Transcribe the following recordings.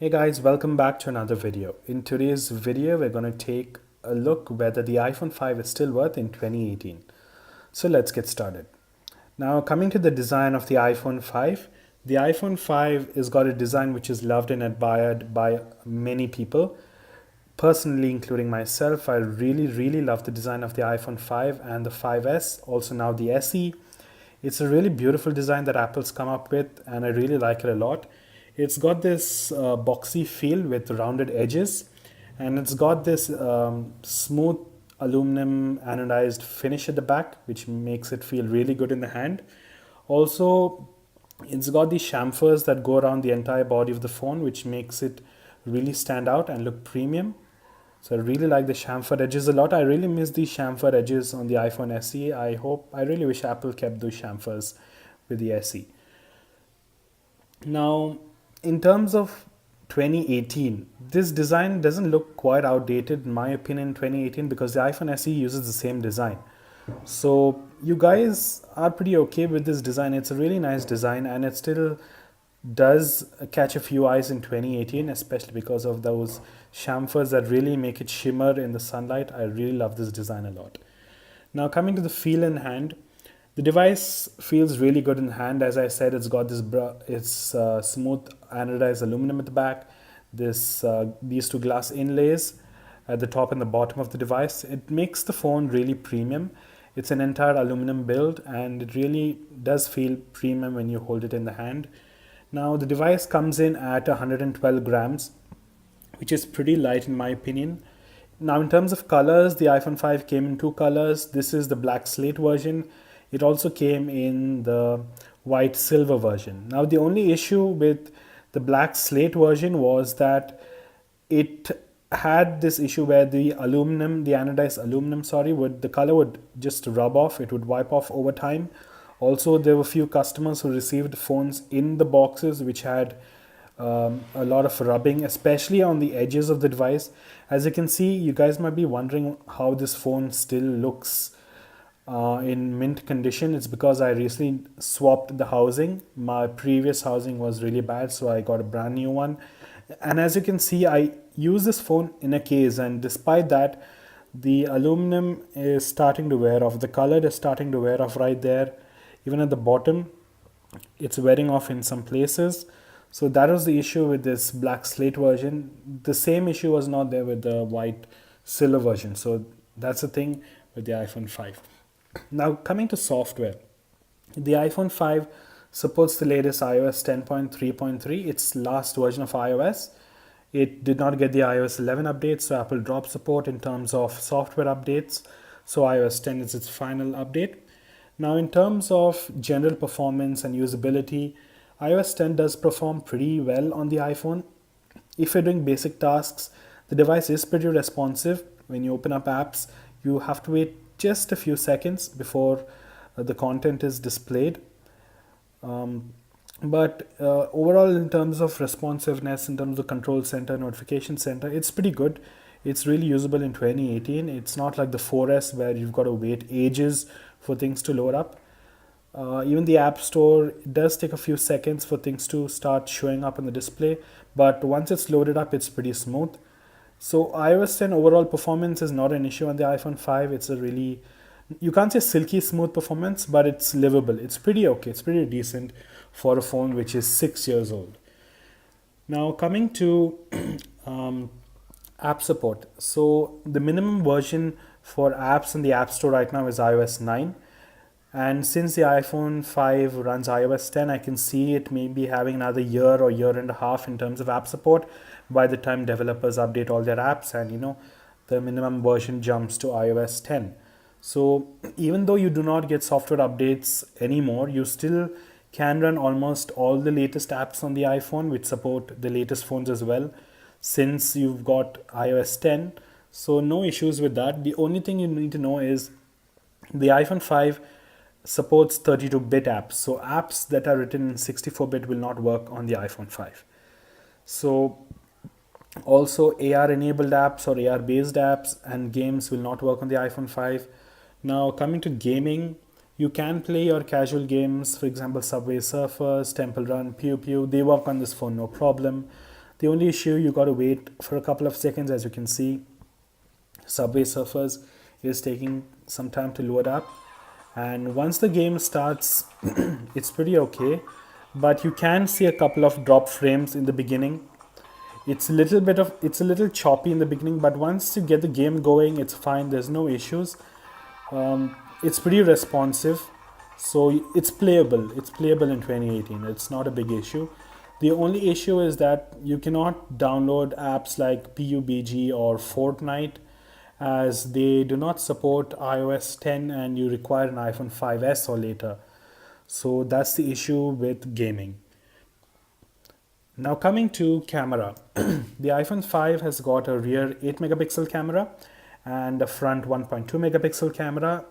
Hey guys, welcome back to another video. In today's video, we're going to take a look whether the iPhone 5 is still worth in 2018. So let's get started. Now, coming to the design of the iPhone 5, the iPhone 5 has got a design which is loved and admired by many people. Personally, including myself, I really love the design of the iPhone 5 and the 5S, also now the SE. It's a really beautiful design that Apple's come up with, and I really like it a lot. It's got this boxy feel with rounded edges, and it's got this smooth aluminum anodized finish at the back, which makes it feel really good in the hand. Also, it's got these chamfers that go around the entire body of the phone, which makes it really stand out and look premium. So I really like the chamfer edges a lot. I really miss these chamfer edges on the iPhone SE. I really wish Apple kept those chamfers with the SE. Now, in terms of 2018, this design doesn't look quite outdated in my opinion in 2018 because the iPhone SE uses the same design. So you guys are pretty okay with this design. It's a really nice design and it still does catch a few eyes in 2018, especially because of those chamfers that really make it shimmer in the sunlight. I really love this design a lot. Now, coming to the feel in hand, the device feels really good in hand. As I said, it's got this smooth anodized aluminum at the back, these two glass inlays at the top and the bottom of the device. It makes the phone really premium. It's an entire aluminum build and it really does feel premium when you hold it in the hand. Now, the device comes in at 112 grams, which is pretty light in my opinion. Now, in terms of colors, the iPhone 5 came in two colors. This is the black slate version. It also came in the white silver version. Now, the only issue with the black slate version was that it had this issue where the anodized aluminum, the color would just rub off. It would wipe off over time. Also, there were few customers who received phones in the boxes which had a lot of rubbing, especially on the edges of the device. As you can see, you guys might be wondering how this phone still looks in mint condition. It's because I recently swapped the housing. My previous housing was really bad, so I got a brand new one. And as you can see, I use this phone in a case, and despite that, the aluminum is starting to wear off. The color is starting to wear off right there. Even at the bottom, it's wearing off in some places. So that was the issue with this black slate version. The same issue was not there with the white silver version. So that's the thing with the iPhone 5. Now, coming to software, the iPhone 5 supports the latest iOS 10.3.3, its last version of iOS. It did not get the iOS 11 update, so Apple dropped support in terms of software updates. So iOS 10 is its final update. Now, in terms of general performance and usability, iOS 10 does perform pretty well on the iPhone. If you're doing basic tasks, the device is pretty responsive. When you open up apps, you have to wait just a few seconds before the content is displayed. But overall, in terms of responsiveness, in terms of control center, notification center, it's pretty good. It's really usable in 2018. It's not like the 4S where you've got to wait ages for things to load up. Even the App Store, it does take a few seconds for things to start showing up on the display, but once it's loaded up, it's pretty smooth. So iOS 10 overall performance is not an issue on the iPhone 5. It's a really, you can't say silky smooth performance, but it's livable. It's pretty okay. It's pretty decent for a phone which is 6 years old. Now, coming to app support. So the minimum version for apps in the App Store right now is iOS 9. And since the iPhone 5 runs iOS 10, I can see it maybe having another year or year and a half in terms of app support by the time developers update all their apps and the minimum version jumps to iOS 10. So even though you do not get software updates anymore, you still can run almost all the latest apps on the iPhone, which support the latest phones as well, since you've got iOS 10. So no issues with that. The only thing you need to know is the iPhone 5 supports 32-bit apps. So apps that are written in 64-bit will not work on the iPhone 5. So also AR enabled apps or AR based apps and games will not work on the iPhone 5. Now, coming to gaming, you can play your casual games, for example Subway Surfers, Temple Run, Pew Pew. They work on this phone, no problem. The only issue, you got to wait for a couple of seconds. As you can see, Subway Surfers is taking some time to load up, and once the game starts it's pretty okay, but you can see a couple of drop frames in the beginning. It's a little choppy in the beginning, but once you get the game going, it's fine. There's no issues. It's pretty responsive, so it's playable in 2018. It's not a big issue. The only issue is that you cannot download apps like PUBG or Fortnite, as they do not support iOS 10 and you require an iPhone 5s or later. So that's the issue with gaming. Now coming to camera, the iPhone 5 has got a rear 8 megapixel camera and a front 1.2 megapixel camera.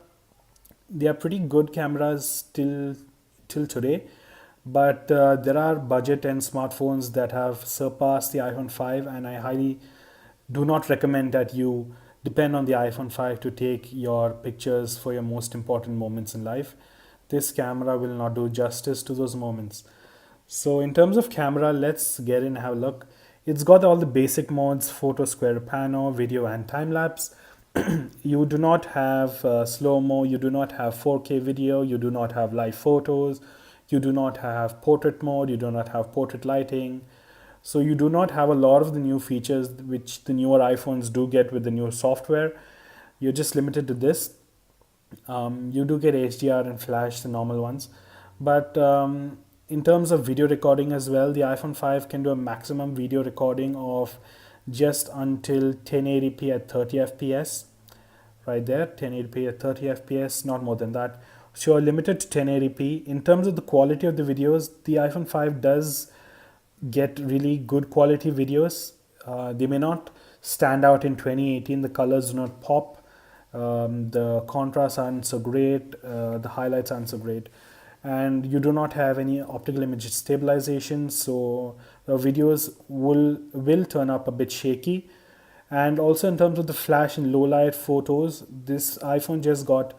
They are pretty good cameras till today, but there are budget and smartphones that have surpassed the iPhone 5, and I highly do not recommend that you depend on the iPhone 5 to take your pictures for your most important moments in life. This camera will not do justice to those moments. So in terms of camera, let's get in and have a look. It's got all the basic modes: photo, square, pano, video, and time lapse. You do not have slow mo, you do not have 4K video, you do not have live photos, you do not have portrait mode, you do not have portrait lighting. So you do not have a lot of the new features which the newer iPhones do get with the newer software. You're just limited to this. You do get HDR and flash, the normal ones, but in terms of video recording as well, the iPhone 5 can do a maximum video recording of just until 1080p at 30 fps. Right there, 1080p at 30 fps, not more than that. So you're limited to 1080p. In terms of the quality of the videos, the iPhone 5 does get really good quality videos. They may not stand out in 2018. The colors do not pop. The contrasts aren't so great. The highlights aren't so great. And you do not have any optical image stabilization, so the videos will turn up a bit shaky. And also in terms of the flash and low light photos, this iPhone just got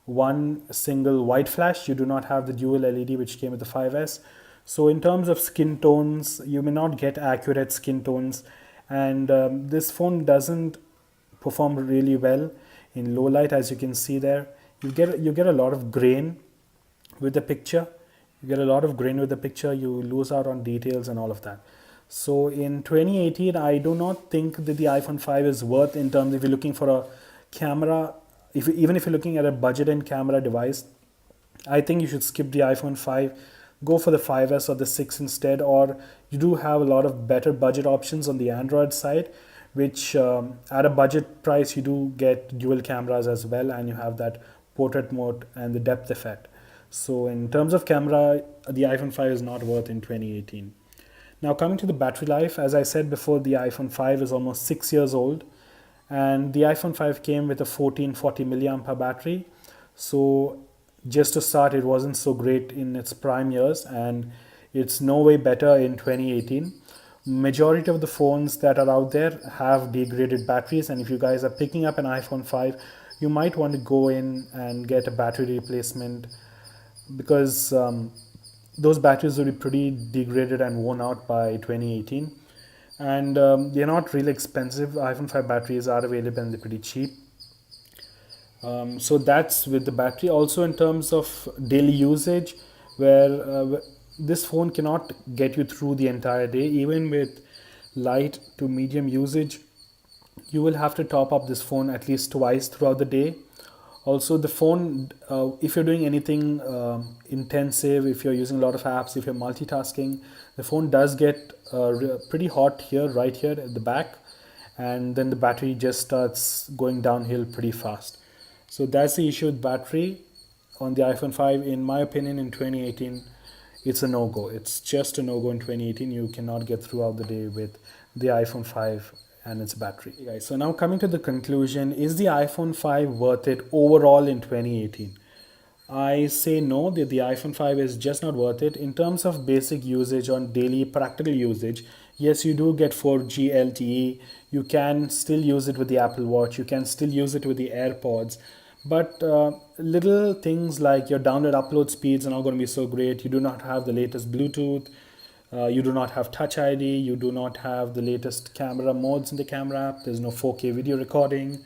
one single white flash. You do not have the dual LED which came with the 5s. So in terms of skin tones, you may not get accurate skin tones, and this phone doesn't perform really well in low light. As you can see there, you get a lot of grain with the picture. You lose out on details and all of that. So in 2018, I do not think that the iPhone 5 is worth, in terms, if you're looking for a camera, even if you're looking at a budget and camera device, I think you should skip the iPhone 5, go for the 5s or the 6 instead. Or you do have a lot of better budget options on the Android side, which at a budget price you do get dual cameras as well, and you have that portrait mode and the depth effect. So in terms of camera, the iPhone 5 is not worth in 2018. Now coming to the battery life, as I said before, the iPhone 5 is almost 6 years old, and the iPhone 5 came with a 1440 milliamp hour battery. So just to start, it wasn't so great in its prime years, and it's no way better in 2018. Majority of the phones that are out there have degraded batteries, and if you guys are picking up an iPhone 5, you might want to go in and get a battery replacement, because those batteries will be pretty degraded and worn out by 2018. And they're not really expensive. iPhone 5 batteries are available and they're pretty cheap. So that's with the battery. Also in terms of daily usage, where this phone cannot get you through the entire day. Even with light to medium usage, you will have to top up this phone at least twice throughout the day. Also the phone, if you're doing anything intensive, if you're using a lot of apps, if you're multitasking, the phone does get pretty hot here, right here at the back, and then the battery just starts going downhill pretty fast. So that's the issue with battery on the iPhone 5. In my opinion, in 2018, it's a no-go. It's just a no-go in 2018. You cannot get throughout the day with the iPhone 5 and its battery. Okay, guys, so now coming to the conclusion, is the iPhone 5 worth it overall in 2018? I say no, that the iPhone 5 is just not worth it. In terms of basic usage, on daily practical usage, yes, you do get 4G LTE. You can still use it with the Apple Watch. You can still use it with the AirPods. But little things like your download upload speeds are not going to be so great. You do not have the latest Bluetooth. You do not have Touch ID, you do not have the latest camera modes in the camera app, there's no 4K video recording,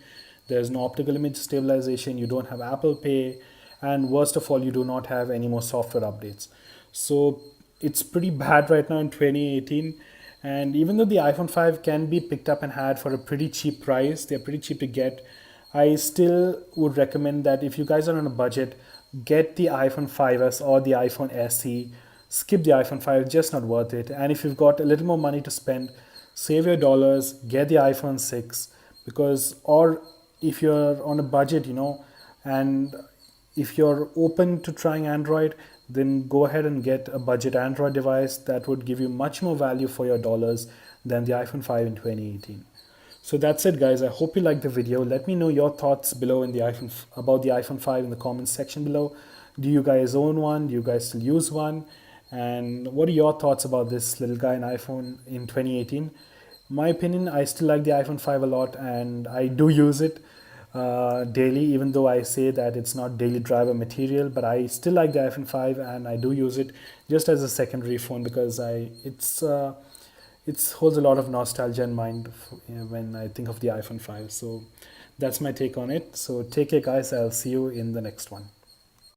there's no optical image stabilization, you don't have Apple Pay, and worst of all, you do not have any more software updates. So it's pretty bad right now in 2018. And even though the iPhone 5 can be picked up and had for a pretty cheap price, they're pretty cheap to get, I still would recommend that if you guys are on a budget, get the iPhone 5s or the iPhone SE. Skip the iPhone 5, just not worth it. And if you've got a little more money to spend, save your dollars, get the iPhone 6, because, or if you're on a budget, and if you're open to trying Android, then go ahead and get a budget Android device that would give you much more value for your dollars than the iPhone 5 in 2018. So that's it, guys. I hope you liked the video. Let me know your thoughts below in the about the iPhone 5 in the comments section below. Do you guys own one? Do you guys still use one? And what are your thoughts about this little guy in iPhone in 2018? My opinion, I still like the iPhone 5 a lot, and I do use it daily, even though I say that it's not daily driver material, but I still like the iPhone 5 and I do use it just as a secondary phone because it holds a lot of nostalgia in mind when I think of the iPhone 5. So that's my take on it. So take care, guys. I'll see you in the next one.